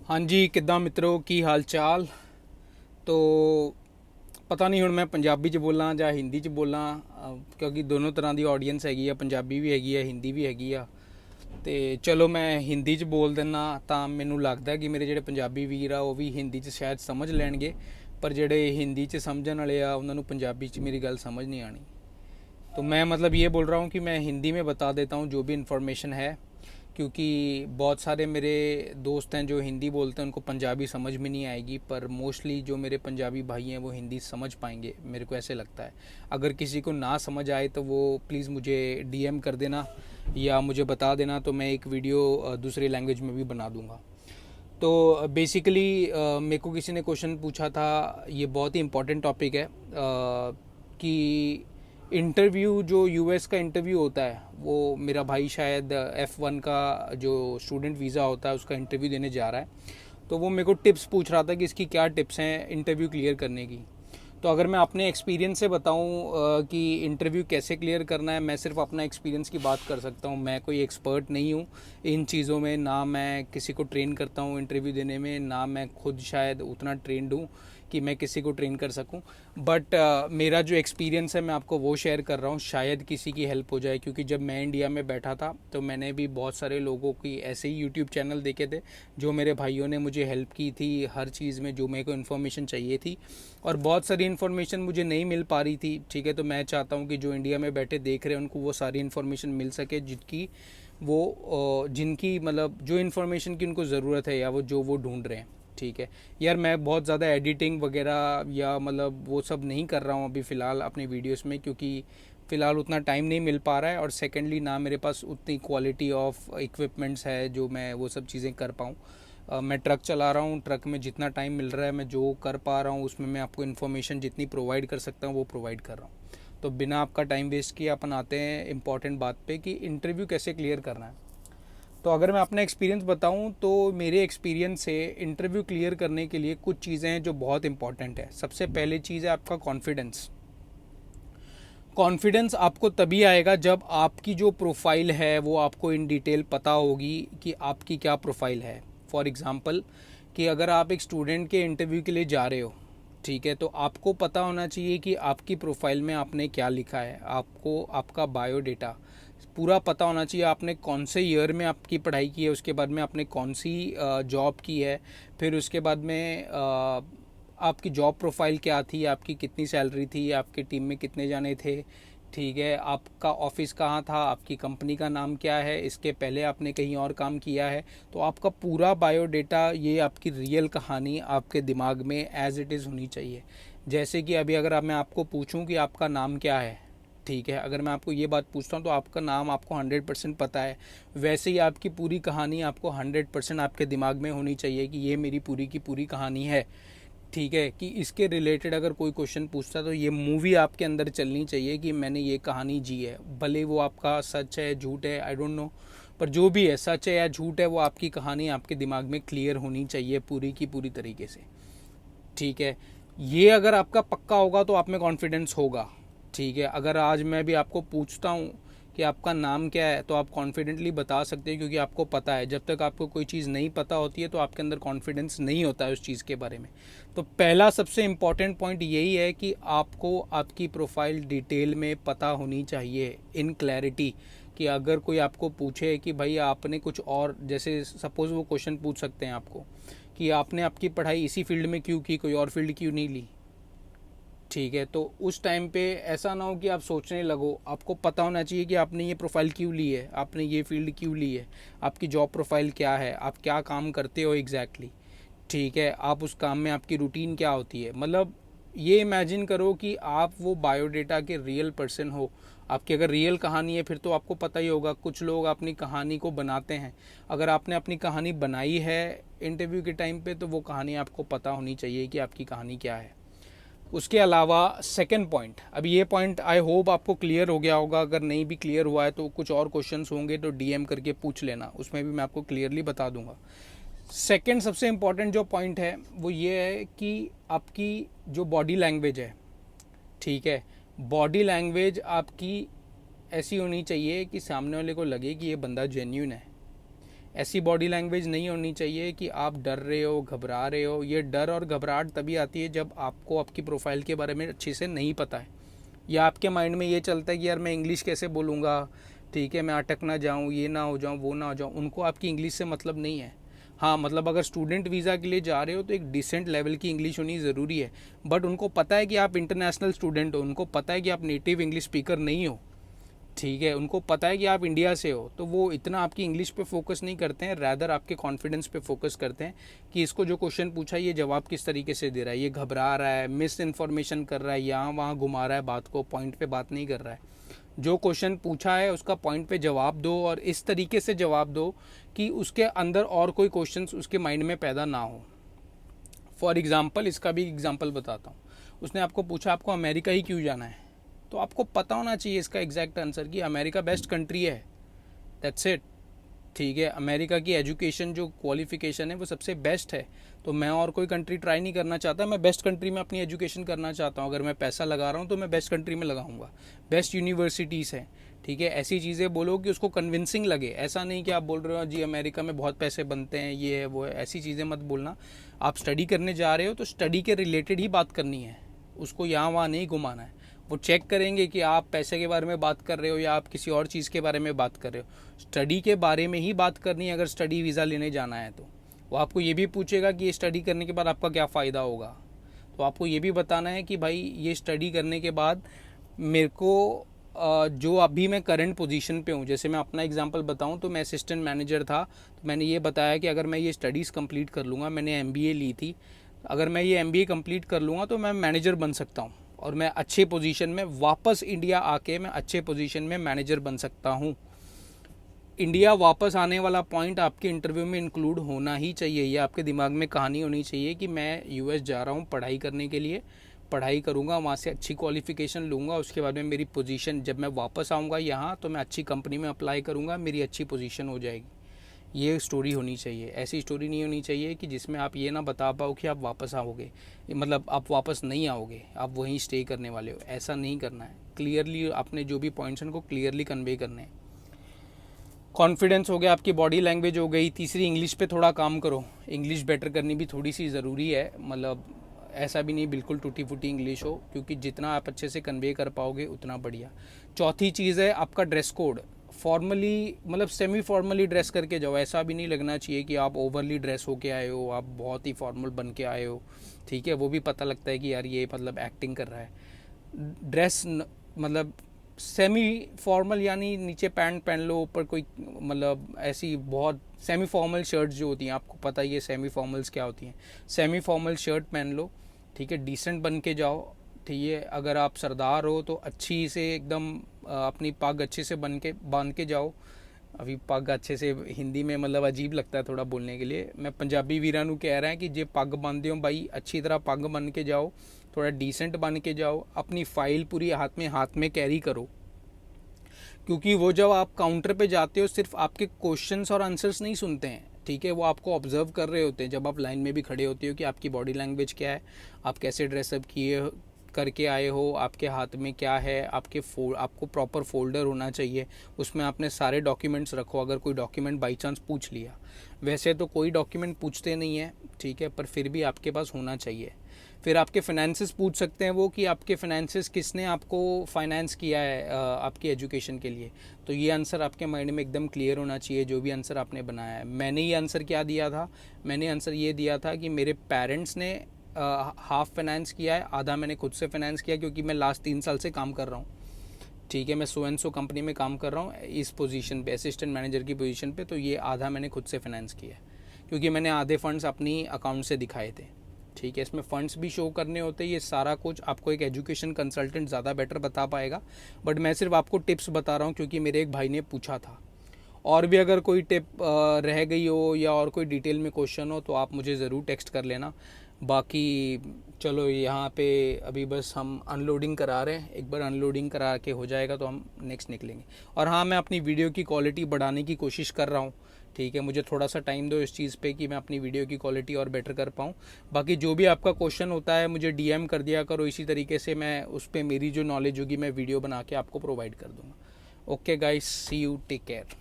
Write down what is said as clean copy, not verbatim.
हाँ जी, किद्दां मित्रों की हाल चाल। तो पता नहीं ਹੁਣ मैं पंजाबी च बोलां ਜਾਂ हिंदी च बोलां, क्योंकि दोनों तरह की ऑडियंस हैगी आ, पंजाबी भी हैगी आ, हिंदी भी हैगी आ। ਤੇ ਚਲੋ ਮੈਂ ਹਿੰਦੀ 'ਚ ਬੋਲ ਦਿੰਦਾ ਤਾਂ ਮੈਨੂੰ ਲੱਗਦਾ ਕਿ ਮੇਰੇ ਜਿਹੜੇ ਪੰਜਾਬੀ ਵੀਰ ਆ ਉਹ ਵੀ ਹਿੰਦੀ 'ਚ ਸ਼ਾਇਦ ਸਮਝ ਲੈਣਗੇ, ਪਰ ਜਿਹੜੇ ਹਿੰਦੀ 'ਚ ਸਮਝਣ ਵਾਲੇ ਆ ਉਹਨਾਂ ਨੂੰ ਪੰਜਾਬੀ 'ਚ मेरी ਗੱਲ समझ नहीं आनी। तो मैं मतलब ये बोल रहा हूँ कि मैं हिंदी में बता देता हूँ जो भी इन्फॉर्मेशन है, क्योंकि बहुत सारे मेरे दोस्त हैं जो हिंदी बोलते हैं, उनको पंजाबी समझ में नहीं आएगी, पर मोस्टली जो मेरे पंजाबी भाई हैं वो हिंदी समझ पाएंगे, मेरे को ऐसे लगता है। अगर किसी को ना समझ आए तो वो प्लीज़ मुझे डीएम कर देना या मुझे बता देना, तो मैं एक वीडियो दूसरी लैंग्वेज में भी बना दूँगा। तो बेसिकली मेरे को किसी ने क्वेश्चन पूछा था, ये बहुत ही इम्पोर्टेंट टॉपिक है, कि इंटरव्यू जो यूएस का इंटरव्यू होता है, वो मेरा भाई शायद F1 का जो स्टूडेंट वीज़ा होता है उसका इंटरव्यू देने जा रहा है। तो वो मेरे को टिप्स पूछ रहा था कि इसकी क्या टिप्स हैं इंटरव्यू क्लियर करने की। तो अगर मैं अपने एक्सपीरियंस से बताऊं कि इंटरव्यू कैसे क्लियर करना है, मैं सिर्फ अपना एक्सपीरियंस की बात कर सकता हूं। मैं कोई एक्सपर्ट नहीं हूं इन चीज़ों में, ना मैं किसी को ट्रेन करता हूं इंटरव्यू देने में, ना मैं खुद शायद उतना ट्रेंड हूं कि मैं किसी को ट्रेन कर सकूं। बट मेरा जो एक्सपीरियंस है मैं आपको वो शेयर कर रहा हूं, शायद किसी की हेल्प हो जाए। क्योंकि जब मैं इंडिया में बैठा था तो मैंने भी बहुत सारे लोगों की ऐसे ही यूट्यूब चैनल देखे थे, जो मेरे भाइयों ने मुझे हेल्प की थी हर चीज़ में, जो मेरे को इन्फॉर्मेशन चाहिए थी। और बहुत सारी इन्फॉर्मेशन मुझे नहीं मिल पा रही थी, ठीक है। तो मैं चाहता हूँ कि जो इंडिया में बैठे देख रहे हैं उनको वो सारी इन्फॉर्मेशन मिल सके जिनकी मतलब जो इन्फॉर्मेशन की उनको ज़रूरत है, या वो ढूंढ रहे हैं, ठीक है। यार मैं बहुत ज़्यादा एडिटिंग वगैरह या मतलब वो सब नहीं कर रहा हूँ अभी फ़िलहाल अपनी वीडियोस में, क्योंकि फ़िलहाल उतना टाइम नहीं मिल पा रहा है, और सेकेंडली ना मेरे पास उतनी क्वालिटी ऑफ इक्विपमेंट्स है जो मैं वो सब चीज़ें कर पाऊँ। मैं ट्रक चला रहा हूँ, ट्रक में जितना टाइम मिल रहा है मैं जो कर पा रहा हूँ उसमें मैं आपको इन्फॉर्मेशन जितनी प्रोवाइड कर सकता हूँ वो प्रोवाइड कर रहा हूँ। तो बिना आपका टाइम वेस्ट किए अपन आते हैं इम्पॉर्टेंट बात पे कि इंटरव्यू कैसे क्लियर करना है। तो अगर मैं अपना एक्सपीरियंस बताऊं तो मेरे एक्सपीरियंस से इंटरव्यू क्लियर करने के लिए कुछ चीज़ें हैं जो बहुत इंपॉर्टेंट है। सबसे पहली चीज़ है आपका कॉन्फिडेंस। कॉन्फिडेंस आपको तभी आएगा जब आपकी जो प्रोफाइल है वो आपको इन डिटेल पता होगी कि आपकी क्या प्रोफाइल है। फॉर एग्ज़ाम्पल कि अगर आप एक स्टूडेंट के इंटरव्यू के लिए जा रहे हो, ठीक है, तो आपको पता होना चाहिए कि आपकी प्रोफाइल में आपने क्या लिखा है। आपको आपका बायोडेटा पूरा पता होना चाहिए, आपने कौन से ईयर में आपकी पढ़ाई की है, उसके बाद में आपने कौन सी जॉब की है, फिर उसके बाद में आपकी जॉब प्रोफाइल क्या थी, आपकी कितनी सैलरी थी, आपके टीम में कितने जाने थे, ठीक है, आपका ऑफिस कहाँ था, आपकी कंपनी का नाम क्या है, इसके पहले आपने कहीं और काम किया है। तो आपका पूरा बायोडेटा, ये आपकी रियल कहानी आपके दिमाग में एज इट इज़ होनी चाहिए। जैसे कि अभी अगर मैं आपको पूछूं कि आपका नाम क्या है, ठीक है, अगर मैं आपको ये बात पूछता हूँ तो आपका नाम आपको 100% पता है, वैसे ही आपकी पूरी कहानी आपको 100% आपके दिमाग में होनी चाहिए कि ये मेरी पूरी की पूरी कहानी है, ठीक है। कि इसके रिलेटेड अगर कोई क्वेश्चन पूछता है तो ये मूवी आपके अंदर चलनी चाहिए कि मैंने ये कहानी जी है। भले वो आपका सच है झूठ है आई डोंट नो, पर जो भी है सच है या झूठ है, वो आपकी कहानी आपके दिमाग में क्लियर होनी चाहिए पूरी की पूरी तरीके से, ठीक है। ये अगर आपका पक्का होगा तो आप में कॉन्फिडेंस होगा, ठीक है। अगर आज मैं भी आपको पूछता हूँ कि आपका नाम क्या है तो आप कॉन्फिडेंटली बता सकते हैं, क्योंकि आपको पता है। जब तक आपको कोई चीज़ नहीं पता होती है तो आपके अंदर कॉन्फिडेंस नहीं होता है उस चीज़ के बारे में। तो पहला सबसे इम्पॉर्टेंट पॉइंट यही है कि आपको आपकी प्रोफाइल डिटेल में पता होनी चाहिए, इन क्लैरिटी। कि अगर कोई आपको पूछे कि भाई आपने कुछ और, जैसे सपोज़ वो क्वेश्चन पूछ सकते हैं आपको कि आपने आपकी पढ़ाई इसी फील्ड में क्यों की, कोई और फील्ड क्यों नहीं ली, ठीक है। तो उस टाइम पे ऐसा ना हो कि आप सोचने लगो, आपको पता होना चाहिए कि आपने ये प्रोफाइल क्यों ली है, आपने ये फील्ड क्यों ली है, आपकी जॉब प्रोफाइल क्या है, आप क्या काम करते हो एग्जैक्टली, ठीक है, आप उस काम में आपकी रूटीन क्या होती है। मतलब ये इमेजिन करो कि आप वो बायोडेटा के रियल पर्सन हो। आपकी अगर रियल कहानी है फिर तो आपको पता ही होगा। कुछ लोग अपनी कहानी को बनाते हैं, अगर आपने अपनी कहानी बनाई है इंटरव्यू के टाइम पे तो वो कहानी आपको पता होनी चाहिए कि आपकी कहानी क्या है। उसके अलावा सेकंड पॉइंट, अब ये पॉइंट आई होप आपको क्लियर हो गया होगा। अगर नहीं भी क्लियर हुआ है तो कुछ और क्वेश्चंस होंगे तो डीएम करके पूछ लेना, उसमें भी मैं आपको क्लियरली बता दूंगा। सेकंड सबसे इम्पॉर्टेंट जो पॉइंट है वो ये है कि आपकी जो बॉडी लैंग्वेज है, ठीक है, बॉडी लैंग्वेज आपकी ऐसी होनी चाहिए कि सामने वाले को लगे कि ये बंदा जेन्यून है। ऐसी बॉडी लैंग्वेज नहीं होनी चाहिए कि आप डर रहे हो, घबरा रहे हो। ये डर और घबराहट तभी आती है जब आपको आपकी प्रोफाइल के बारे में अच्छे से नहीं पता है, या आपके माइंड में ये चलता है कि यार मैं इंग्लिश कैसे बोलूँगा, ठीक है, मैं अटक ना जाऊँ, ये ना हो जाऊँ, वो ना हो जाऊँ। उनको आपकी इंग्लिश से मतलब नहीं है। हाँ मतलब अगर स्टूडेंट वीज़ा के लिए जा रहे हो तो एक डिसेंट लेवल की इंग्लिश होनी ज़रूरी है, बट उनको पता है कि आप इंटरनेशनल स्टूडेंट हो, उनको पता है कि आप नेटिव इंग्लिश स्पीकर नहीं हो, ठीक है, उनको पता है कि आप इंडिया से हो, तो वो इतना आपकी इंग्लिश पे फोकस नहीं करते हैं, रैदर आपके कॉन्फिडेंस पे फोकस करते हैं कि इसको जो क्वेश्चन पूछा है ये जवाब किस तरीके से दे रहा है, ये घबरा रहा है, मिस इन्फॉर्मेशन कर रहा है, यहाँ वहाँ घुमा रहा है बात को, पॉइंट पे बात नहीं कर रहा है। जो क्वेश्चन पूछा है उसका पॉइंट पे जवाब दो, और इस तरीके से जवाब दो कि उसके अंदर और कोई क्वेश्चन उसके माइंड में पैदा ना हो। फॉर एग्ज़ाम्पल, इसका भी एग्जाम्पल बताता हूँ। उसने आपको पूछा आपको अमेरिका ही क्यों जाना है, तो आपको पता होना चाहिए इसका एग्जैक्ट आंसर कि अमेरिका बेस्ट कंट्री है, दैट्स इट, ठीक है। अमेरिका की एजुकेशन जो क्वालिफिकेशन है वो सबसे बेस्ट है, तो मैं और कोई कंट्री ट्राई नहीं करना चाहता, मैं बेस्ट कंट्री में अपनी एजुकेशन करना चाहता हूँ। अगर मैं पैसा लगा रहा हूँ तो मैं बेस्ट कंट्री में लगाऊंगा, बेस्ट यूनिवर्सिटीज़ हैं, ठीक है। ऐसी चीज़ें बोलो कि उसको कन्विंसिंग लगे, ऐसा नहीं कि आप बोल रहे हो जी अमेरिका में बहुत पैसे बनते हैं, ये है वो है, ऐसी चीज़ें मत बोलना। आप स्टडी करने जा रहे हो तो स्टडी के रिलेटेड ही बात करनी है, उसको यहाँ वहाँ नहीं घुमाना है। वो चेक करेंगे कि आप पैसे के बारे में बात कर रहे हो या आप किसी और चीज़ के बारे में बात कर रहे हो। स्टडी के बारे में ही बात करनी है अगर स्टडी वीज़ा लेने जाना है तो। वो आपको ये भी पूछेगा कि ये स्टडी करने के बाद आपका क्या फ़ायदा होगा, तो आपको ये भी बताना है कि भाई ये स्टडी करने के बाद मेरे को जो अभी मैं करंट पोजीशन पे हूँ, जैसे मैं अपना एग्जांपल बताऊँ तो मैं असिस्टेंट मैनेजर था, तो मैंने ये बताया कि अगर मैं ये स्टडीज़ कंप्लीट कर लूँगा, मैंने एमबीए ली थी, अगर मैं ये एमबीए कंप्लीट कर लूँगा तो मैं मैनेजर बन सकता हूँ, और मैं अच्छे पोजीशन में वापस इंडिया आके मैं अच्छे पोजीशन में मैनेजर बन सकता हूँ। इंडिया वापस आने वाला पॉइंट आपके इंटरव्यू में इंक्लूड होना ही चाहिए। ये आपके दिमाग में कहानी होनी चाहिए कि मैं यूएस जा रहा हूँ पढ़ाई करने के लिए, पढ़ाई करूँगा, वहाँ से अच्छी क्वालिफिकेशन लूँगा, उसके बाद में मेरी पोजीशन, जब मैं वापस आऊँगा यहाँ तो मैं अच्छी कंपनी में अप्लाई करूँगा, मेरी अच्छी पोजीशन हो जाएगी। ये स्टोरी होनी चाहिए। ऐसी स्टोरी नहीं होनी चाहिए कि जिसमें आप ये ना बता पाओ कि आप वापस आओगे, मतलब आप वापस नहीं आओगे, आप वहीं स्टे करने वाले हो। ऐसा नहीं करना है। क्लियरली आपने जो भी पॉइंट्स हैं उनको क्लियरली कन्वे करने हैं। कॉन्फिडेंस हो गया, आपकी बॉडी लैंग्वेज हो गई। तीसरी, इंग्लिश पे थोड़ा काम करो। इंग्लिश बेटर करनी भी थोड़ी सी ज़रूरी है, मतलब ऐसा भी नहीं बिल्कुल टूटी फूटी इंग्लिश हो, क्योंकि जितना आप अच्छे से कन्वे कर पाओगे उतना बढ़िया। चौथी चीज़ है आपका ड्रेस कोड। फॉर्मली मतलब सेमी फॉर्मली ड्रेस करके जाओ। ऐसा भी नहीं लगना चाहिए कि आप ओवरली ड्रेस होके आए हो, आप बहुत ही फॉर्मल बन के आए हो, ठीक है। वो भी पता लगता है कि यार ये मतलब एक्टिंग कर रहा है। ड्रेस मतलब सेमी फॉर्मल, यानी नीचे पैंट पहन लो, ऊपर कोई मतलब ऐसी बहुत सेमी फॉर्मल शर्ट्स जो होती हैं, आपको पता ही है सेमी फॉर्मल्स क्या होती हैं। सेमी फॉर्मल शर्ट पहन लो, ठीक है, डिसेंट बन के जाओ, ठीक है। अगर आप सरदार हो तो अच्छी से एकदम अपनी पग अच्छे से बांध के जाओ। अभी पग अच्छे से हिंदी में मतलब अजीब लगता है थोड़ा बोलने के लिए, मैं पंजाबी वीरां नू कह रहा है कि जे पग बांधते हो भाई अच्छी तरह पग बन के जाओ, थोड़ा डिसेंट बन के जाओ। अपनी फाइल पूरी हाथ में कैरी करो, क्योंकि वो जब आप काउंटर पे जाते हो सिर्फ आपके क्वेश्चंस और आंसर्स नहीं सुनते हैं, ठीक है। वो आपको ऑब्जर्व कर रहे होते हैं जब आप लाइन में भी खड़े होते हो कि आपकी बॉडी लैंग्वेज क्या है, आप कैसे ड्रेसअप किए करके आए हो, आपके हाथ में क्या है, आपको प्रॉपर फोल्डर होना चाहिए, उसमें आपने सारे डॉक्यूमेंट्स रखो। अगर कोई डॉक्यूमेंट बाई चांस पूछ लिया, वैसे तो कोई डॉक्यूमेंट पूछते नहीं है, ठीक है, पर फिर भी आपके पास होना चाहिए। फिर आपके फाइनेंसेस पूछ सकते हैं वो कि आपके फाइनेंसेस किसने आपको फाइनेंस किया है आपकी एजुकेशन के लिए, तो ये आंसर आपके माइंड में एकदम क्लियर होना चाहिए जो भी आंसर आपने बनाया है। मैंने ये आंसर क्या दिया था, मैंने आंसर ये दिया था कि मेरे पेरेंट्स ने हाफ फाइनेंस किया है, आधा मैंने खुद से फाइनेंस किया, क्योंकि मैं लास्ट 3 साल से काम कर रहा हूँ, ठीक है। मैं सो एंड सो कंपनी में काम कर रहा हूँ इस पोजीशन पे, असिस्टेंट मैनेजर की पोजीशन पे, तो ये आधा मैंने खुद से फाइनेंस किया है, क्योंकि मैंने आधे फंड्स अपनी अकाउंट से दिखाए थे, ठीक है। इसमें फंड्स भी शो करने होते हैं। ये सारा कुछ आपको एक एजुकेशन कंसल्टेंट ज़्यादा बेटर बता पाएगा, बट मैं सिर्फ आपको टिप्स बता रहा हूँ क्योंकि मेरे एक भाई ने पूछा था। और भी अगर कोई टिप रह गई हो या और कोई डिटेल में क्वेश्चन हो तो आप मुझे ज़रूर टेक्स्ट कर लेना। बाकी चलो यहाँ पे अभी बस हम अनलोडिंग करा रहे हैं, एक बार अनलोडिंग करा के हो जाएगा तो हम नेक्स्ट निकलेंगे। और हाँ, मैं अपनी वीडियो की क्वालिटी बढ़ाने की कोशिश कर रहा हूँ, ठीक है। मुझे थोड़ा सा टाइम दो इस चीज़ पे कि मैं अपनी वीडियो की क्वालिटी और बेटर कर पाऊँ। बाकी जो भी आपका क्वेश्चन होता है मुझे डीएम कर दिया करो, इसी तरीके से मैं उस पर मेरी जो नॉलेज होगी मैं वीडियो बना के आपको प्रोवाइड कर दूँगा। Okay guys, see you, take care.